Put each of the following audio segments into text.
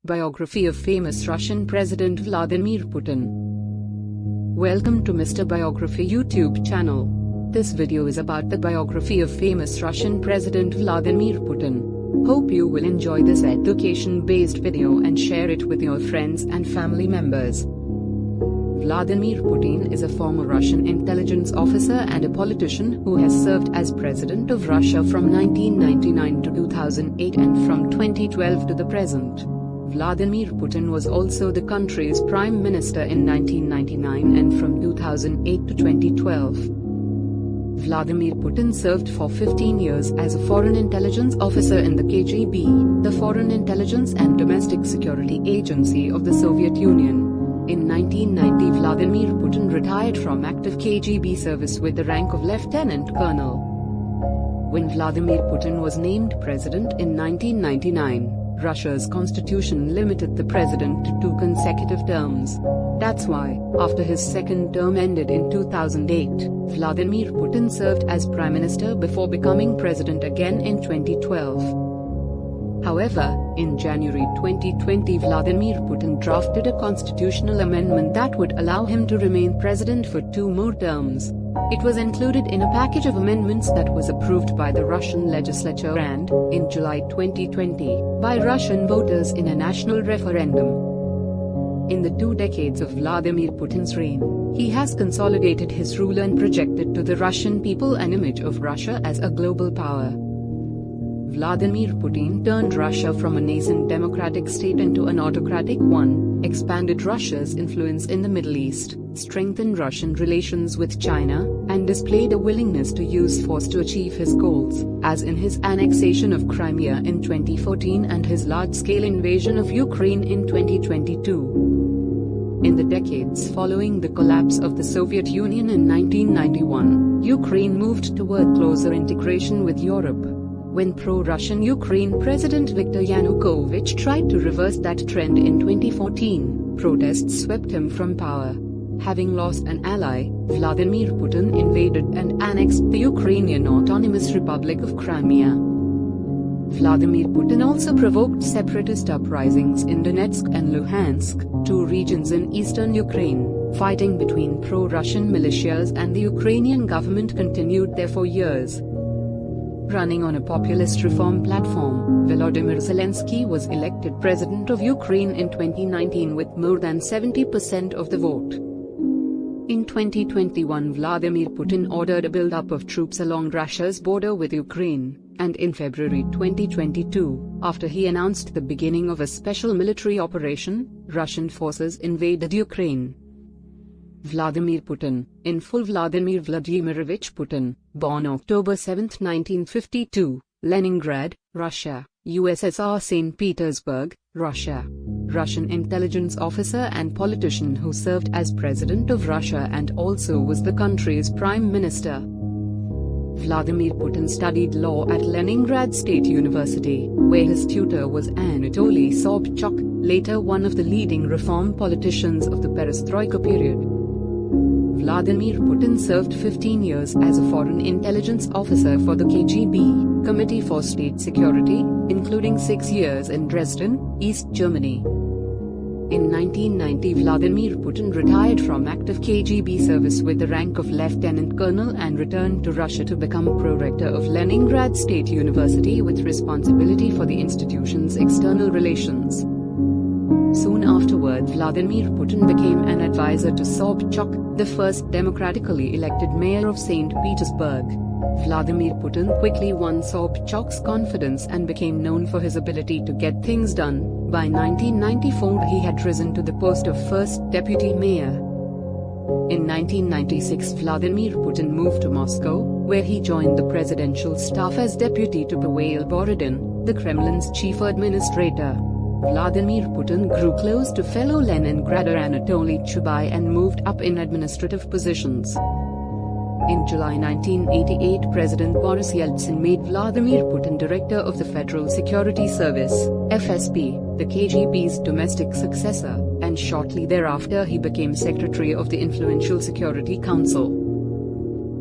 Biography of famous Russian President Vladimir Putin. Welcome to Mr. Biography YouTube channel. This video is about the biography of famous Russian President Vladimir Putin. Hope you will enjoy this education-based video and share it with your friends and family members. Vladimir Putin is a former Russian intelligence officer and a politician who has served as President of Russia from 1999 to 2008 and from 2012 to the present. Vladimir Putin was also the country's Prime Minister in 1999 and from 2008 to 2012. Vladimir Putin served for 15 years as a foreign intelligence officer in the KGB, the Foreign Intelligence and Domestic Security Agency of the Soviet Union. In 1990, Vladimir Putin retired from active KGB service with the rank of Lieutenant Colonel. When Vladimir Putin was named president in 1999, Russia's constitution limited the president to 2 consecutive terms. That's why, after his second term ended in 2008, Vladimir Putin served as Prime Minister before becoming president again in 2012. However, in January 2020, Vladimir Putin drafted a constitutional amendment that would allow him to remain president for 2 more terms. It was included in a package of amendments that was approved by the Russian legislature and, in July 2020, by Russian voters in a national referendum. In the 2 decades of Vladimir Putin's reign, he has consolidated his rule and projected to the Russian people an image of Russia as a global power. Vladimir Putin turned Russia from a nascent democratic state into an autocratic one, expanded Russia's influence in the Middle East, strengthened Russian relations with China, and displayed a willingness to use force to achieve his goals, as in his annexation of Crimea in 2014 and his large-scale invasion of Ukraine in 2022. In the decades following the collapse of the Soviet Union in 1991, Ukraine moved toward closer integration with Europe. When pro-Russian Ukraine President Viktor Yanukovych tried to reverse that trend in 2014, protests swept him from power. Having lost an ally, Vladimir Putin invaded and annexed the Ukrainian Autonomous Republic of Crimea. Vladimir Putin also provoked separatist uprisings in Donetsk and Luhansk, 2 regions in eastern Ukraine. Fighting between pro-Russian militias and the Ukrainian government continued there for years. Running on a populist reform platform, Volodymyr Zelensky was elected president of Ukraine in 2019 with more than 70% of the vote. In 2021, Vladimir Putin ordered a buildup of troops along Russia's border with Ukraine, and in February 2022, after he announced the beginning of a special military operation, Russian forces invaded Ukraine. Vladimir Putin, in full Vladimir Vladimirovich Putin, born October 7, 1952, Leningrad, Russia, USSR, St. Petersburg, Russia. Russian intelligence officer and politician who served as President of Russia and also was the country's Prime Minister. Vladimir Putin studied law at Leningrad State University, where his tutor was Anatoly Sobchak, later one of the leading reform politicians of the Perestroika period. Vladimir Putin served 15 years as a foreign intelligence officer for the KGB, Committee for State Security, including 6 years in Dresden, East Germany. In 1990, Vladimir Putin retired from active KGB service with the rank of Lieutenant Colonel and returned to Russia to become pro-rector of Leningrad State University with responsibility for the institution's external relations. Soon afterward, Vladimir Putin became an advisor to Sobchak, the first democratically elected mayor of St. Petersburg. Vladimir Putin quickly won Sobchak's confidence and became known for his ability to get things done. By 1994, he had risen to the post of first deputy mayor. In 1996, Vladimir Putin moved to Moscow, where he joined the presidential staff as deputy to Pavel Borodin, the Kremlin's chief administrator. Vladimir Putin grew close to fellow Leningrader Anatoly Chubais and moved up in administrative positions. In July 1988, President Boris Yeltsin made Vladimir Putin director of the Federal Security Service, FSB, the KGB's domestic successor, and shortly thereafter he became secretary of the influential Security Council.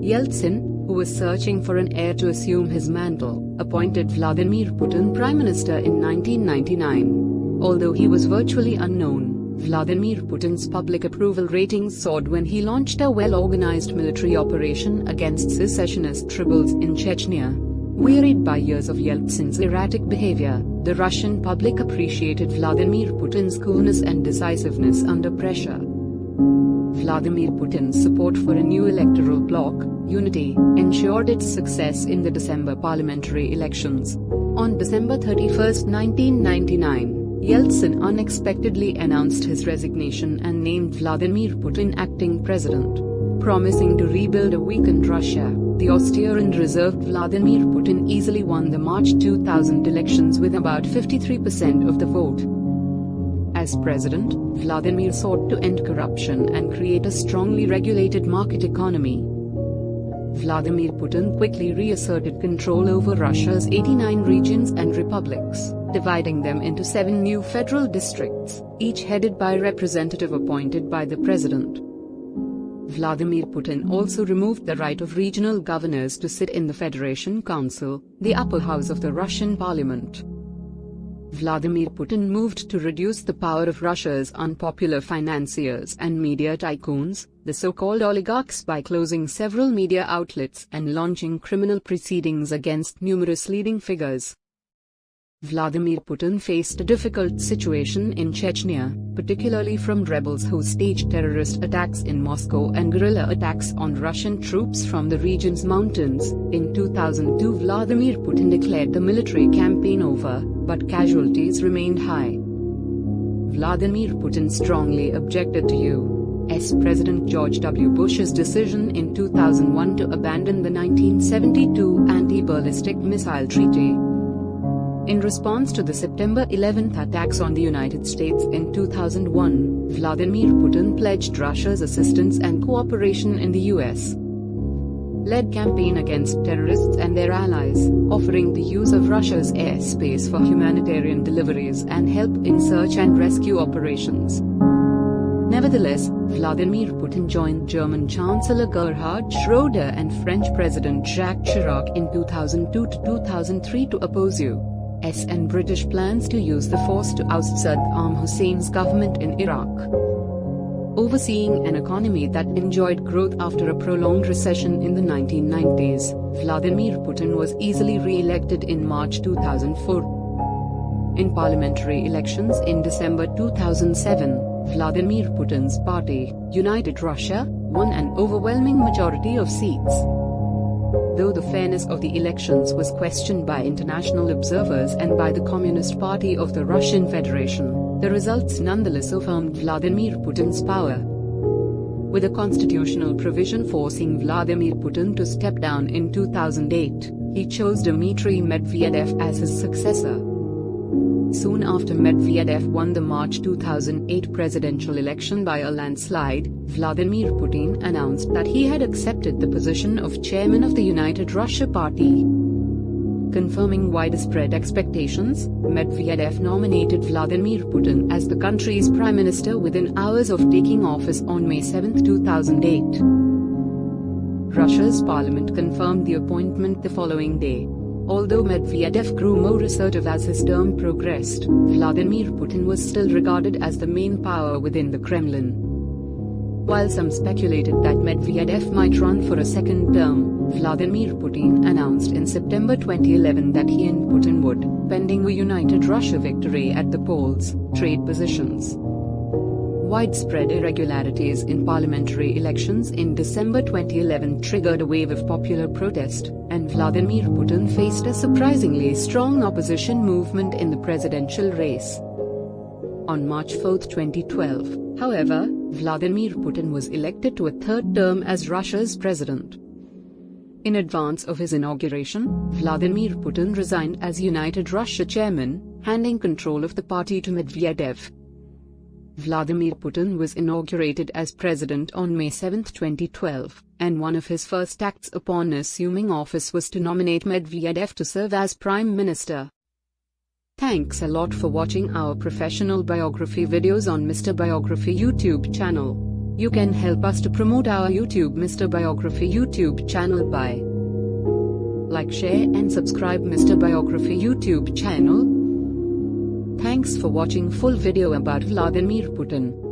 Yeltsin, who was searching for an heir to assume his mantle, appointed Vladimir Putin Prime Minister in 1999. Although he was virtually unknown, Vladimir Putin's public approval ratings soared when he launched a well-organized military operation against secessionist rebels in Chechnya. Wearied by years of Yeltsin's erratic behavior, the Russian public appreciated Vladimir Putin's coolness and decisiveness under pressure. Vladimir Putin's support for a new electoral bloc, Unity, ensured its success in the December parliamentary elections. On December 31, 1999, Yeltsin unexpectedly announced his resignation and named Vladimir Putin acting president. Promising to rebuild a weakened Russia, the austere and reserved Vladimir Putin easily won the March 2000 elections with about 53% of the vote. As president, Vladimir sought to end corruption and create a strongly regulated market economy. Vladimir Putin quickly reasserted control over Russia's 89 regions and republics, dividing them into 7 new federal districts, each headed by a representative appointed by the president. Vladimir Putin also removed the right of regional governors to sit in the Federation Council, the upper house of the Russian parliament. Vladimir Putin moved to reduce the power of Russia's unpopular financiers and media tycoons, the so-called oligarchs, by closing several media outlets and launching criminal proceedings against numerous leading figures. Vladimir Putin faced a difficult situation in Chechnya, particularly from rebels who staged terrorist attacks in Moscow and guerrilla attacks on Russian troops from the region's mountains. In 2002, Vladimir Putin declared the military campaign over, but casualties remained high. Vladimir Putin strongly objected to U.S. President George W. Bush's decision in 2001 to abandon the 1972 anti-ballistic missile treaty. In response to the September 11 attacks on the United States in 2001, Vladimir Putin pledged Russia's assistance and cooperation in the U.S.-led campaign against terrorists and their allies, offering the use of Russia's airspace for humanitarian deliveries and help in search and rescue operations. Nevertheless, Vladimir Putin joined German Chancellor Gerhard Schröder and French President Jacques Chirac in 2002 to 2003 to oppose U.S. and British plans to use the force to oust Saddam Hussein's government in Iraq. Overseeing an economy that enjoyed growth after a prolonged recession in the 1990s, Vladimir Putin was easily re-elected in March 2004. In parliamentary elections in December 2007, Vladimir Putin's party, United Russia, won an overwhelming majority of seats. Though the fairness of the elections was questioned by international observers and by the Communist Party of the Russian Federation, the results nonetheless affirmed Vladimir Putin's power. With a constitutional provision forcing Vladimir Putin to step down in 2008, he chose Dmitry Medvedev as his successor. Soon after Medvedev won the March 2008 presidential election by a landslide, Vladimir Putin announced that he had accepted the position of chairman of the United Russia Party. Confirming widespread expectations, Medvedev nominated Vladimir Putin as the country's prime minister within hours of taking office on May 7, 2008. Russia's parliament confirmed the appointment the following day. Although Medvedev grew more assertive as his term progressed, Vladimir Putin was still regarded as the main power within the Kremlin. While some speculated that Medvedev might run for a second term, Vladimir Putin announced in September 2011 that he and Putin would, pending a united Russia victory at the polls, trade positions. Widespread irregularities in parliamentary elections in December 2011 triggered a wave of popular protest, and Vladimir Putin faced a surprisingly strong opposition movement in the presidential race. On March 4, 2012, however, Vladimir Putin was elected to a third term as Russia's president. In advance of his inauguration, Vladimir Putin resigned as United Russia chairman, handing control of the party to Medvedev. Vladimir Putin was inaugurated as president on May 7, 2012, and one of his first acts upon assuming office was to nominate Medvedev to serve as prime minister. Thanks a lot for watching our professional biography videos on Mr. Biography YouTube channel. You can help us to promote our YouTube Mr. Biography YouTube channel by like, share and subscribe Mr. Biography YouTube channel. Thanks for watching full video about Vladimir Putin.